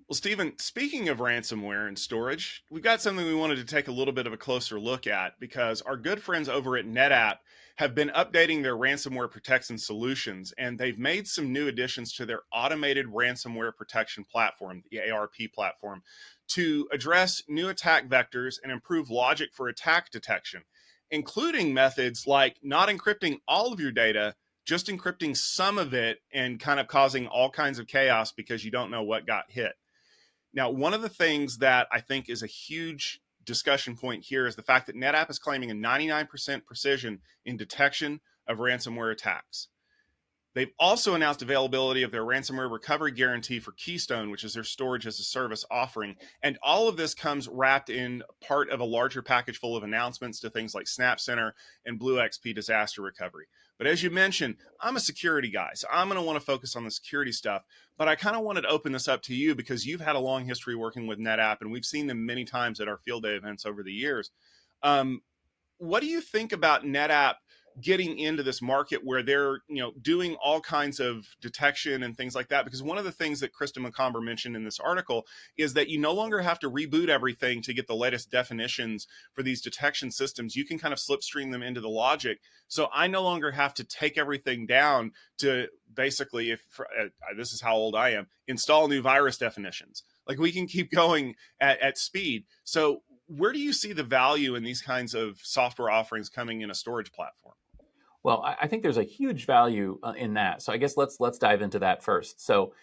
Well, Stephen, speaking of ransomware and storage, we've got something we wanted to take a little bit of a closer look at because our good friends over at NetApp have been updating their ransomware protection solutions, and they've made some new additions to their Automated Ransomware Protection platform, the ARP platform, to address new attack vectors and improve logic for attack detection, including methods like not encrypting all of your data, just encrypting some of it and kind of causing all kinds of chaos because you don't know what got hit. Now, one of the things that I think is a huge discussion point here is the fact that NetApp is claiming a 99% precision in detection of ransomware attacks. They've also announced availability of their Ransomware Recovery Guarantee for Keystone, which is their storage as a service offering. And all of this comes wrapped in part of a larger package full of announcements to things like SnapCenter and BlueXP disaster recovery. But as you mentioned, I'm a security guy, so I'm going to want to focus on the security stuff. But I kind of wanted to open this up to you because you've had a long history working with NetApp, and we've seen them many times at our field day events over the years. What do you think about NetApp getting into this market where they're doing all kinds of detection and things like that? Because one of the things that Krista McComber mentioned in this article is that you no longer have to reboot everything to get the latest definitions for these detection systems. You can kind of slipstream them into the logic. So I no longer have to take everything down to basically, this is how old I am, install new virus definitions. Like, we can keep going at speed. So where do you see the value in these kinds of software offerings coming in a storage platform? Well, I think there's a huge value in that. So I guess let's dive into that first. So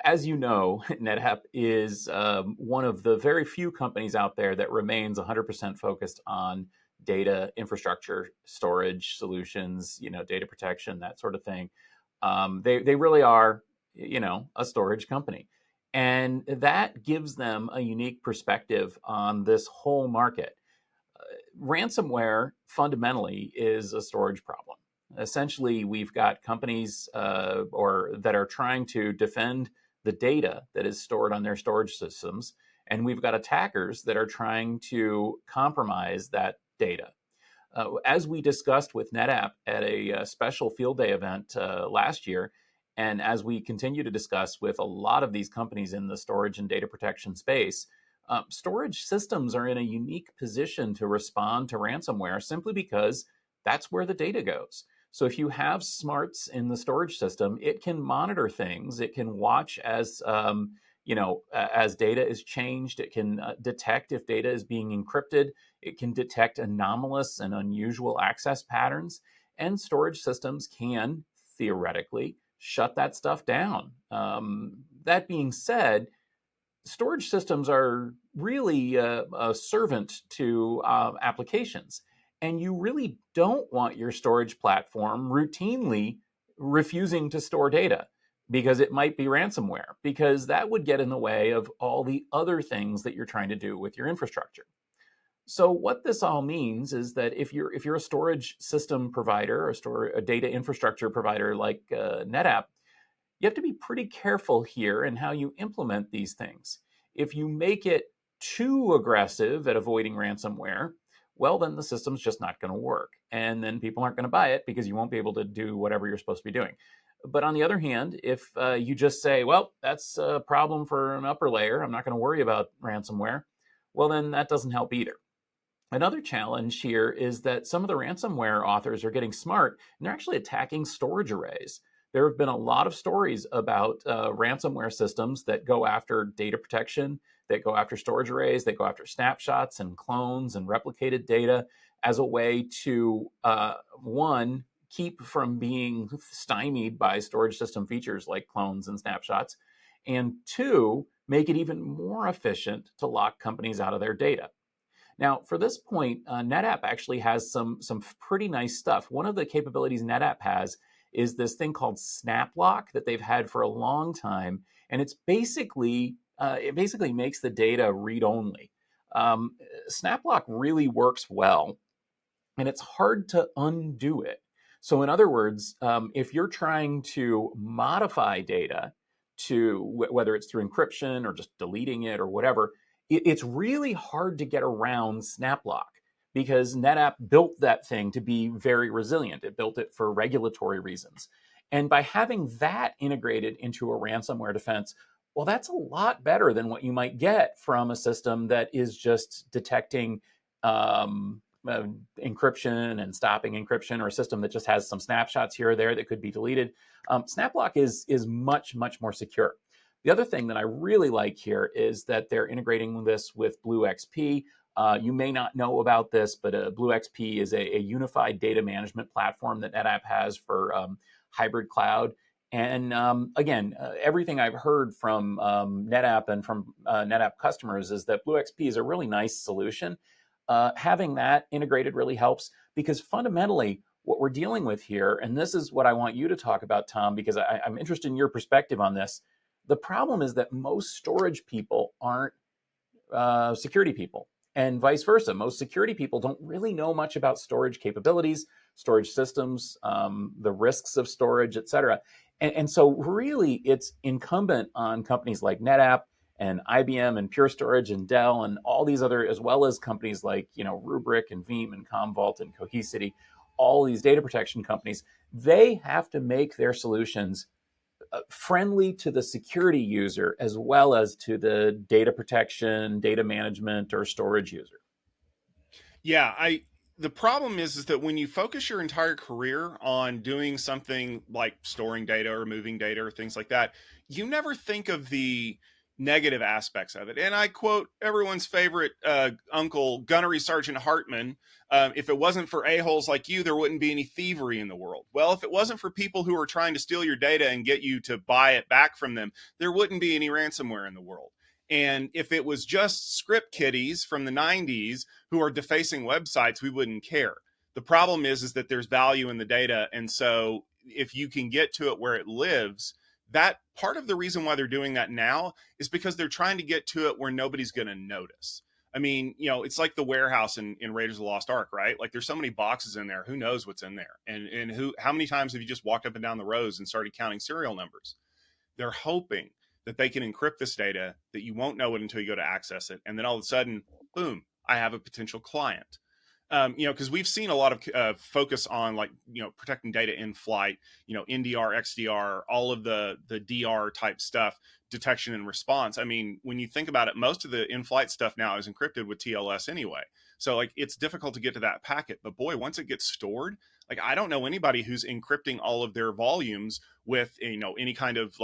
as you know, NetApp is one of the very few companies out there that remains 100% focused on data infrastructure, storage solutions, data protection, that sort of thing. They really are, a storage company. And that gives them a unique perspective on this whole market. Ransomware fundamentally is a storage problem. Essentially, we've got companies that are trying to defend the data that is stored on their storage systems, and we've got attackers that are trying to compromise that data. As we discussed with NetApp at a special field day event last year, and as we continue to discuss with a lot of these companies in the storage and data protection space, storage systems are in a unique position to respond to ransomware simply because that's where the data goes. So if you have smarts in the storage system, it can monitor things. It can watch as data is changed. It can detect if data is being encrypted. It can detect anomalous and unusual access patterns. And storage systems can theoretically shut that stuff down. That being said, storage systems are really a servant to applications. And you really don't want your storage platform routinely refusing to store data because it might be ransomware, because that would get in the way of all the other things that you're trying to do with your infrastructure. So what this all means is that if you're a storage system provider, a data infrastructure provider like NetApp, you have to be pretty careful here in how you implement these things. If you make it too aggressive at avoiding ransomware, well, then the system's just not going to work. And then people aren't going to buy it because you won't be able to do whatever you're supposed to be doing. But on the other hand, if you just say, well, that's a problem for an upper layer, I'm not going to worry about ransomware, well, then that doesn't help either. Another challenge here is that some of the ransomware authors are getting smart and they're actually attacking storage arrays. There have been a lot of stories about ransomware systems that go after data protection, that go after storage arrays, that go after snapshots and clones and replicated data as a way to, one, keep from being stymied by storage system features like clones and snapshots, and two, make it even more efficient to lock companies out of their data. Now, for this point, NetApp actually has some pretty nice stuff. One of the capabilities NetApp has is this thing called SnapLock that they've had for a long time, and it's basically it makes the data read-only. SnapLock really works well, and it's hard to undo it. So in other words, if you're trying to modify data to whether it's through encryption or just deleting it or whatever, it's really hard to get around SnapLock because NetApp built that thing to be very resilient. It built it for regulatory reasons. And by having that integrated into a ransomware defense, Well, that's a lot better than what you might get from a system that is just detecting um, uh, encryption and stopping encryption, or a system that just has some snapshots here or there that could be deleted. SnapLock is much more secure. The other thing that I really like here is that they're integrating this with BlueXP. You may not know about this, but BlueXP is a unified data management platform that NetApp has for hybrid cloud. And again, everything I've heard from NetApp and from NetApp customers is that BlueXP is a really nice solution. Having that integrated really helps, because fundamentally, what we're dealing with here, and this is what I want you to talk about, Tom, because I'm interested in your perspective on this. The problem is that most storage people aren't security people, and vice versa. Most security people don't really know much about storage capabilities, storage systems, the risks of storage, et cetera. And so, really, it's incumbent on companies like NetApp and IBM and Pure Storage and Dell and all these other, as well as companies like Rubrik and Veeam and Commvault and Cohesity, all these data protection companies. They have to make their solutions friendly to the security user as well as to the data protection, data management, or storage user. Yeah, I the problem is that when you focus your entire career on doing something like storing data or moving data or things like that, you never think of the negative aspects of it. And I quote everyone's favorite uncle, Gunnery Sergeant Hartman: if it wasn't for a-holes like you, there wouldn't be any thievery in the world. Well, if it wasn't for people who are trying to steal your data and get you to buy it back from them, there wouldn't be any ransomware in the world. And if it was just script kiddies from the 90s who are defacing websites, we wouldn't care. The problem is that there's value in the data. And so if you can get to it where it lives, that part of the reason why they're doing that now is because they're trying to get to it where nobody's going to notice. I mean, it's like the warehouse in Raiders of the Lost Ark, right? Like there's so many boxes in there. Who knows what's in there? And how many times have you just walked up and down the rows and started counting serial numbers? They're hoping that they can encrypt this data, that you won't know it until you go to access it. And then all of a sudden, boom, I have a potential client. Because we've seen a lot of focus on protecting data in flight, NDR, XDR, all of the DR type stuff, detection and response. I mean, when you think about it, most of the in-flight stuff now is encrypted with TLS anyway. So it's difficult to get to that packet. But boy, once it gets stored, I don't know anybody who's encrypting all of their volumes with any kind of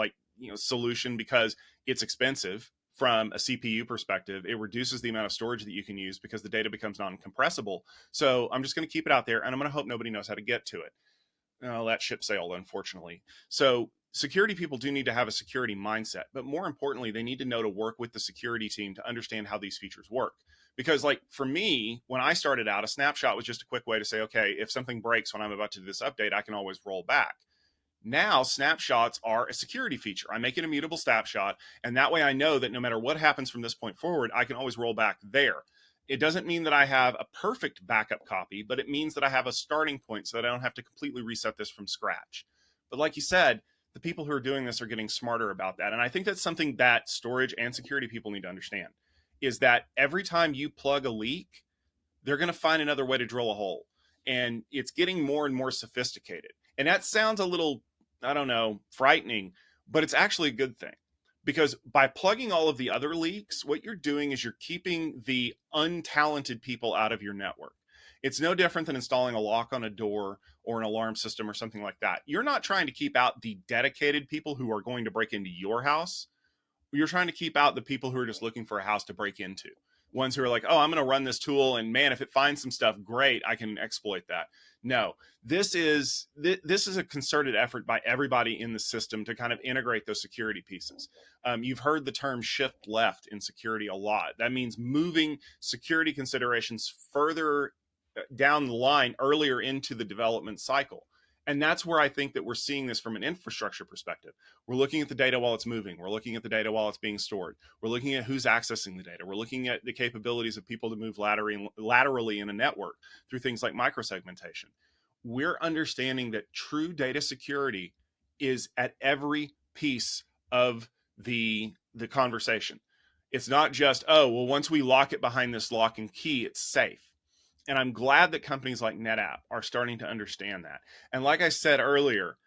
solution, because it's expensive from a CPU perspective. It reduces the amount of storage that you can use because the data becomes non-compressible. So I'm just going to keep it out there, and I'm going to hope nobody knows how to get to it. That ship sailed, unfortunately. So security people do need to have a security mindset, but more importantly, they need to know to work with the security team to understand how these features work. Because for me, when I started out, a snapshot was just a quick way to say, okay, if something breaks when I'm about to do this update, I can always roll back. Now, snapshots are a security feature. I make an immutable snapshot, and that way I know that no matter what happens from this point forward, I can always roll back there. It doesn't mean that I have a perfect backup copy, but it means that I have a starting point so that I don't have to completely reset this from scratch. But like you said, the people who are doing this are getting smarter about that. And I think that's something that storage and security people need to understand, is that every time you plug a leak, they're going to find another way to drill a hole. And it's getting more and more sophisticated. And that sounds a little, I don't know, frightening, but it's actually a good thing. Because by plugging all of the other leaks, what you're doing is you're keeping the untalented people out of your network. It's no different than installing a lock on a door or an alarm system or something like that. You're not trying to keep out the dedicated people who are going to break into your house. You're trying to keep out the people who are just looking for a house to break into. Ones who are like, oh, I'm going to run this tool, and man, if it finds some stuff, great, I can exploit that. No, this is a concerted effort by everybody in the system to kind of integrate those security pieces. You've heard the term shift left in security a lot. That means moving security considerations further down the line, earlier into the development cycle. And that's where I think that we're seeing this from an infrastructure perspective. We're looking at the data while it's moving. We're looking at the data while it's being stored. We're looking at who's accessing the data. We're looking at the capabilities of people to move laterally in a network through things like microsegmentation. We're understanding that true data security is at every piece of the conversation. It's not just, oh, well, once we lock it behind this lock and key, it's safe. And I'm glad that companies like NetApp are starting to understand that. And like I said earlier,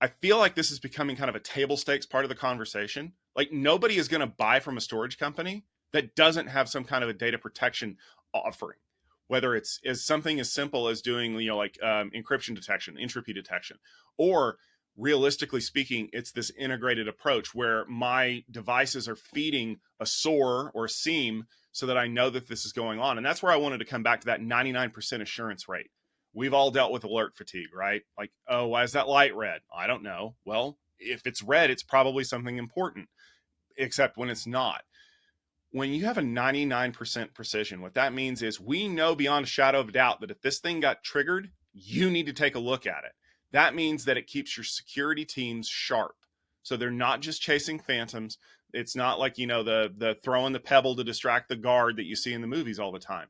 I feel like this is becoming kind of a table stakes part of the conversation. Like nobody is going to buy from a storage company that doesn't have some kind of a data protection offering, whether it's as something as simple as doing, like encryption detection, entropy detection, or realistically speaking, it's this integrated approach where my devices are feeding a SOAR or a SIEM so that I know that this is going on. And that's where I wanted to come back to that 99% assurance rate. We've all dealt with alert fatigue, right? Like, oh, why is that light red? I don't know. Well, if it's red, it's probably something important, except when it's not. When you have a 99% precision, what that means is we know beyond a shadow of a doubt that if this thing got triggered, you need to take a look at it. That means that it keeps your security teams sharp. So they're not just chasing phantoms. It's not like, the throwing the pebble to distract the guard that you see in the movies all the time.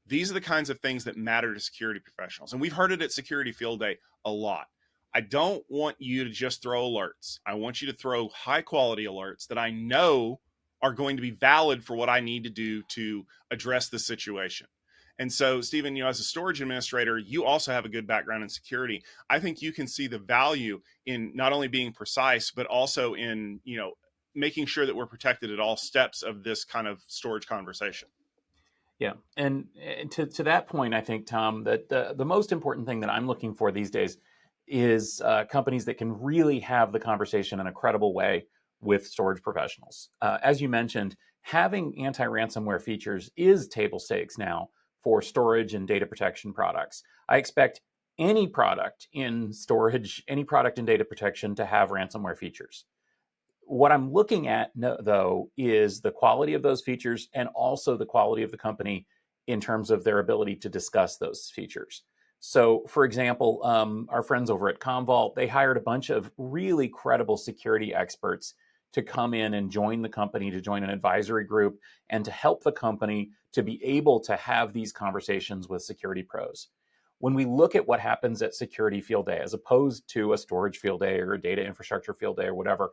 These are the kinds of things that matter to security professionals. And we've heard it at Security Field Day a lot. I don't want you to just throw alerts. I want you to throw high quality alerts that I know are going to be valid for what I need to do to address the situation. And so, Stephen, as a storage administrator, you also have a good background in security. I think you can see the value in not only being precise, but also in, making sure that we're protected at all steps of this kind of storage conversation. Yeah, and to that point, I think, Tom, that the most important thing that I'm looking for these days is companies that can really have the conversation in a credible way with storage professionals. As you mentioned, having anti-ransomware features is table stakes now for storage and data protection products. I expect any product in storage, any product in data protection to have ransomware features. What I'm looking at, though, is the quality of those features and also the quality of the company in terms of their ability to discuss those features. So, for example, our friends over at Commvault, they hired a bunch of really credible security experts to come in and join the company, to join an advisory group, and to help the company to be able to have these conversations with security pros. When we look at what happens at Security Field Day, as opposed to a storage field day or a data infrastructure field day or whatever,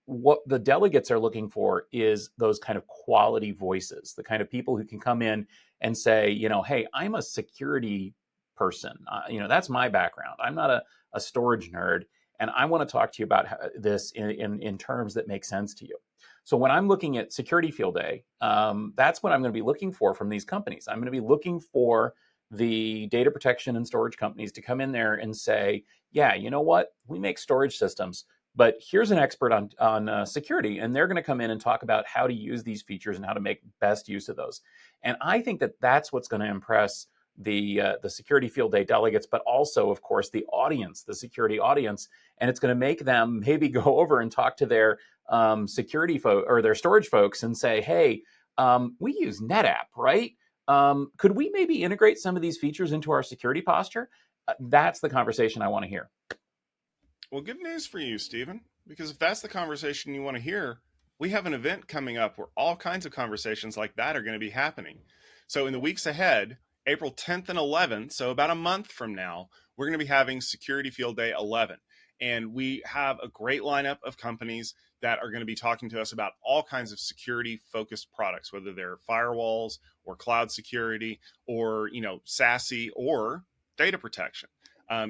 what the delegates are looking for is those kind of quality voices, the kind of people who can come in and say, hey, I'm a security person. That's my background. I'm not a storage nerd. And I want to talk to you about this in terms that make sense to you. So when I'm looking at Security Field Day, that's what I'm going to be looking for from these companies. I'm going to be looking for the data protection and storage companies to come in there and say, yeah, you know what? We make storage systems, but here's an expert on security, and they're going to come in and talk about how to use these features and how to make best use of those. And I think that that's what's going to impress the Security Field Day delegates, but also, of course, the audience, the security audience, and it's going to make them maybe go over and talk to their security folk or their storage folks and say, hey, we use NetApp, right? Could we maybe integrate some of these features into our security posture? That's the conversation I want to hear. Well, good news for you, Stephen, because if that's the conversation you want to hear, we have an event coming up where all kinds of conversations like that are going to be happening. So in the weeks ahead, April 10th and 11th, so about a month from now, we're going to be having Security Field Day 11. And we have a great lineup of companies that are going to be talking to us about all kinds of security focused products, whether they're firewalls or cloud security or, SASE or data protection.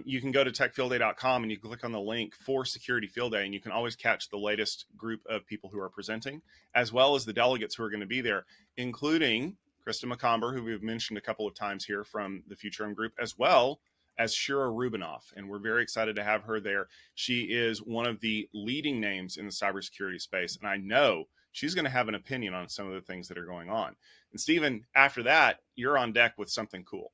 You can go to techfieldday.com and you click on the link for Security Field Day, and you can always catch the latest group of people who are presenting, as well as the delegates who are going to be there, including Krista McComber, who we've mentioned a couple of times here from the Futurum Group, as well as Shira Rubinoff. And we're very excited to have her there. She is one of the leading names in the cybersecurity space, and I know she's going to have an opinion on some of the things that are going on. And Stephen, after that, you're on deck with something cool.